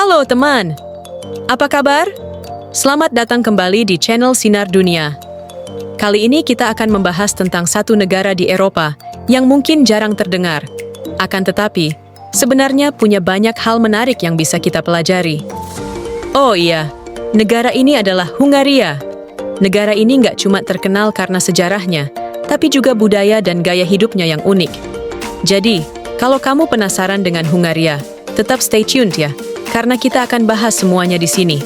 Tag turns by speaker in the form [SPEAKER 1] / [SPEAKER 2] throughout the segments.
[SPEAKER 1] Halo teman, apa kabar? Selamat datang kembali di channel Sinar Dunia. Kali ini kita akan membahas tentang satu negara di Eropa yang mungkin jarang terdengar. Akan tetapi, sebenarnya punya banyak hal menarik yang bisa kita pelajari. Oh iya, negara ini adalah Hungaria. Negara ini nggak cuma terkenal karena sejarahnya, tapi juga budaya dan gaya hidupnya yang unik. Jadi, kalau kamu penasaran dengan Hungaria, tetap stay tuned ya, karena kita akan bahas semuanya di sini.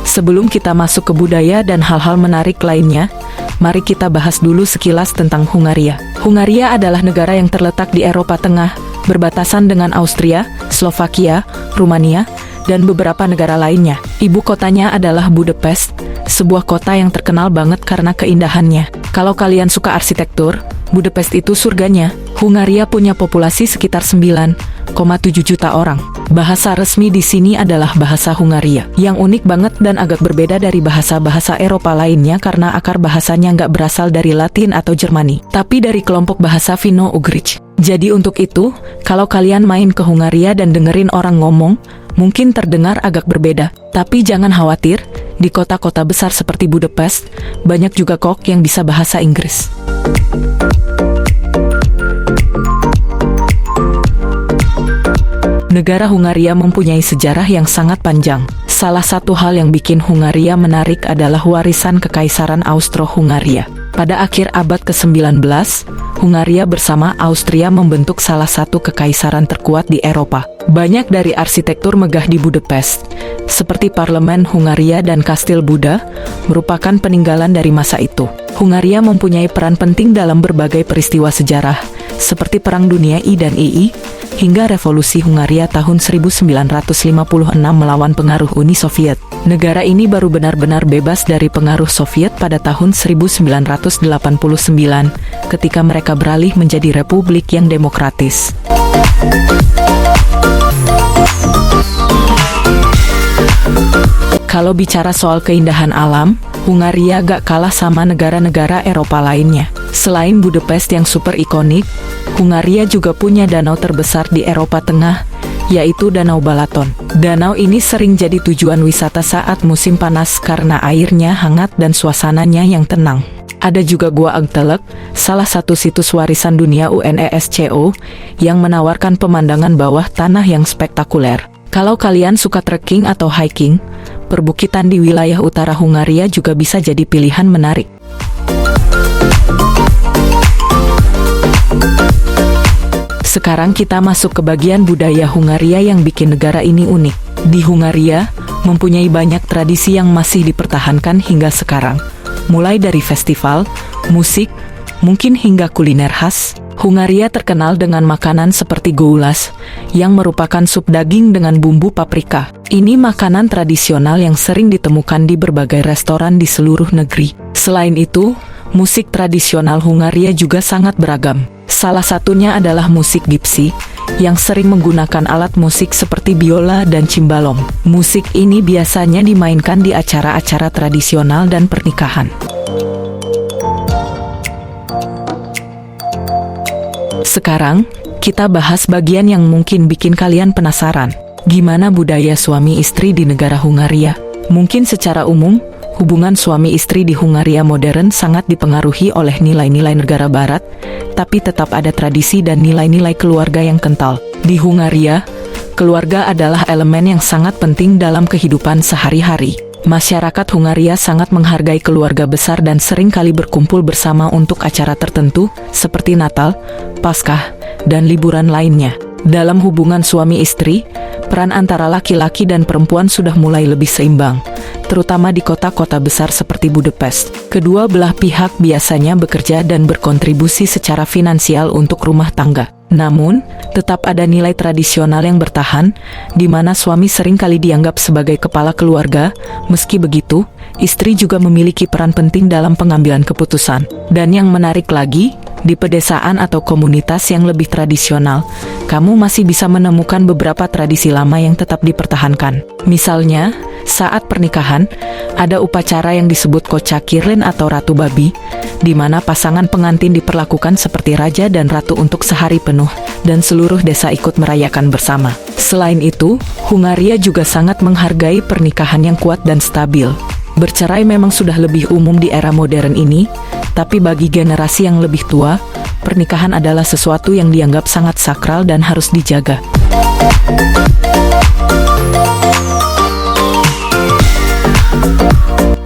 [SPEAKER 2] Sebelum kita masuk ke budaya dan hal-hal menarik lainnya, mari kita bahas dulu sekilas tentang Hungaria. Hungaria adalah negara yang terletak di Eropa Tengah, berbatasan dengan Austria, Slovakia, Rumania, dan beberapa negara lainnya. Ibu kotanya adalah Budapest, sebuah kota yang terkenal banget karena keindahannya. Kalau kalian suka arsitektur, Budapest itu surganya. Hungaria punya populasi sekitar 9,7 juta orang. Bahasa resmi di sini adalah bahasa Hungaria, yang unik banget dan agak berbeda dari bahasa-bahasa Eropa lainnya karena akar bahasanya nggak berasal dari Latin atau Jermani, tapi dari kelompok bahasa Finno-Ugric. Jadi untuk itu, kalau kalian main ke Hungaria dan dengerin orang ngomong, mungkin terdengar agak berbeda. Tapi jangan khawatir, di kota-kota besar seperti Budapest, banyak juga kok yang bisa bahasa Inggris. Negara Hungaria mempunyai sejarah yang sangat panjang. Salah satu hal yang bikin Hungaria menarik adalah warisan Kekaisaran Austro-Hungaria. Pada akhir abad ke-19, Hungaria bersama Austria membentuk salah satu kekaisaran terkuat di Eropa. Banyak dari arsitektur megah di Budapest, seperti Parlemen Hungaria dan Kastil Buda, merupakan peninggalan dari masa itu. Hungaria mempunyai peran penting dalam berbagai peristiwa sejarah, seperti Perang Dunia I dan II, hingga Revolusi Hungaria tahun 1956 melawan pengaruh Uni Soviet. Negara ini baru benar-benar bebas dari pengaruh Soviet pada tahun 1989, ketika mereka beralih menjadi republik yang demokratis. Kalau bicara soal keindahan alam, Hungaria gak kalah sama negara-negara Eropa lainnya. Selain Budapest yang super ikonik, Hungaria juga punya danau terbesar di Eropa Tengah, yaitu Danau Balaton. Danau ini sering jadi tujuan wisata saat musim panas karena airnya hangat dan suasananya yang tenang. Ada juga Gua Agtelek, salah satu situs warisan dunia UNESCO, yang menawarkan pemandangan bawah tanah yang spektakuler. Kalau kalian suka trekking atau hiking, perbukitan di wilayah utara Hungaria juga bisa jadi pilihan menarik. Sekarang kita masuk ke bagian budaya Hungaria yang bikin negara ini unik. Di Hungaria, mempunyai banyak tradisi yang masih dipertahankan hingga sekarang. Mulai dari festival, musik, mungkin hingga kuliner khas. Hungaria terkenal dengan makanan seperti goulash, yang merupakan sup daging dengan bumbu paprika. Ini makanan tradisional yang sering ditemukan di berbagai restoran di seluruh negeri. Selain itu, musik tradisional Hungaria juga sangat beragam. Salah satunya adalah musik gypsy, yang sering menggunakan alat musik seperti biola dan cimbalom. Musik ini biasanya dimainkan di acara-acara tradisional dan pernikahan. Sekarang, kita bahas bagian yang mungkin bikin kalian penasaran. Gimana budaya suami istri di negara Hungaria? Mungkin secara umum, hubungan suami istri di Hungaria modern sangat dipengaruhi oleh nilai-nilai negara barat, tapi tetap ada tradisi dan nilai-nilai keluarga yang kental. Di Hungaria, keluarga adalah elemen yang sangat penting dalam kehidupan sehari-hari. Masyarakat Hungaria sangat menghargai keluarga besar dan sering kali berkumpul bersama untuk acara tertentu, seperti Natal, Paskah, dan liburan lainnya. Dalam hubungan suami istri, peran antara laki-laki dan perempuan sudah mulai lebih seimbang, terutama di kota-kota besar seperti Budapest. Kedua belah pihak biasanya bekerja dan berkontribusi secara finansial untuk rumah tangga. Namun, tetap ada nilai tradisional yang bertahan, di mana suami seringkali dianggap sebagai kepala keluarga. Meski begitu, istri juga memiliki peran penting dalam pengambilan keputusan. Dan yang menarik lagi, di pedesaan atau komunitas yang lebih tradisional, kamu masih bisa menemukan beberapa tradisi lama yang tetap dipertahankan. Misalnya, saat pernikahan, ada upacara yang disebut Kocak Kirlen atau Ratu Babi, di mana pasangan pengantin diperlakukan seperti raja dan ratu untuk sehari penuh, dan seluruh desa ikut merayakan bersama. Selain itu, Hungaria juga sangat menghargai pernikahan yang kuat dan stabil. Bercerai memang sudah lebih umum di era modern ini, tapi bagi generasi yang lebih tua, pernikahan adalah sesuatu yang dianggap sangat sakral dan harus dijaga.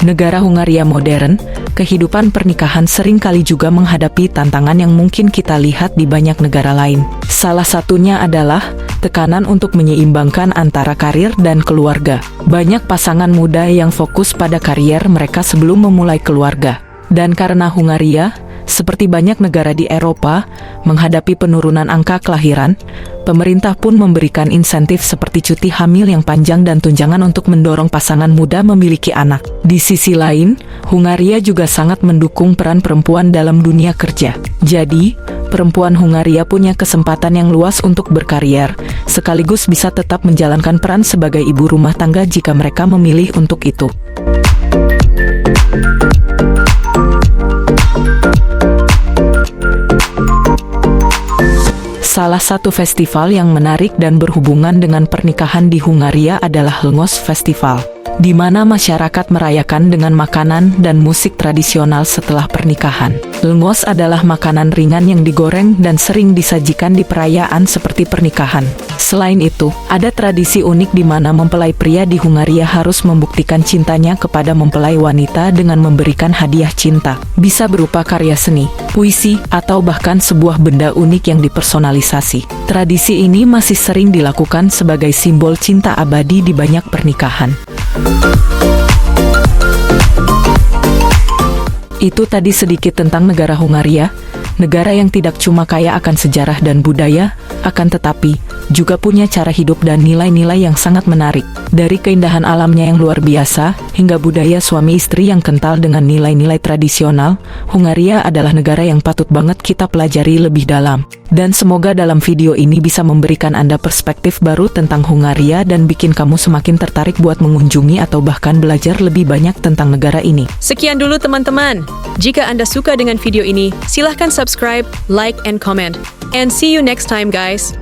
[SPEAKER 2] Negara Hungaria modern, kehidupan pernikahan seringkali juga menghadapi tantangan yang mungkin kita lihat di banyak negara lain. Salah satunya adalah tekanan untuk menyeimbangkan antara karir dan keluarga. Banyak pasangan muda yang fokus pada karier mereka sebelum memulai keluarga. Dan karena Hungaria, seperti banyak negara di Eropa, menghadapi penurunan angka kelahiran, pemerintah pun memberikan insentif seperti cuti hamil yang panjang dan tunjangan untuk mendorong pasangan muda memiliki anak. Di sisi lain, Hungaria juga sangat mendukung peran perempuan dalam dunia kerja. Jadi, perempuan Hungaria punya kesempatan yang luas untuk berkarier, sekaligus bisa tetap menjalankan peran sebagai ibu rumah tangga jika mereka memilih untuk itu. Salah satu festival yang menarik dan berhubungan dengan pernikahan di Hungaria adalah Lngos Festival, di mana masyarakat merayakan dengan makanan dan musik tradisional setelah pernikahan. Lngos adalah makanan ringan yang digoreng dan sering disajikan di perayaan seperti pernikahan. Selain itu, ada tradisi unik di mana mempelai pria di Hungaria harus membuktikan cintanya kepada mempelai wanita dengan memberikan hadiah cinta. Bisa berupa karya seni, puisi, atau bahkan sebuah benda unik yang dipersonalisasi. Tradisi ini masih sering dilakukan sebagai simbol cinta abadi di banyak pernikahan. Itu tadi sedikit tentang negara Hungaria, negara yang tidak cuma kaya akan sejarah dan budaya, akan tetapi juga punya cara hidup dan nilai-nilai yang sangat menarik. Dari keindahan alamnya yang luar biasa, hingga budaya suami istri yang kental dengan nilai-nilai tradisional, Hungaria adalah negara yang patut banget kita pelajari lebih dalam. Dan semoga dalam video ini bisa memberikan Anda perspektif baru tentang Hungaria dan bikin kamu semakin tertarik buat mengunjungi atau bahkan belajar lebih banyak tentang negara ini.
[SPEAKER 1] Sekian dulu teman-teman. Jika Anda suka dengan video ini, silahkan subscribe, like, and comment. And see you next time guys.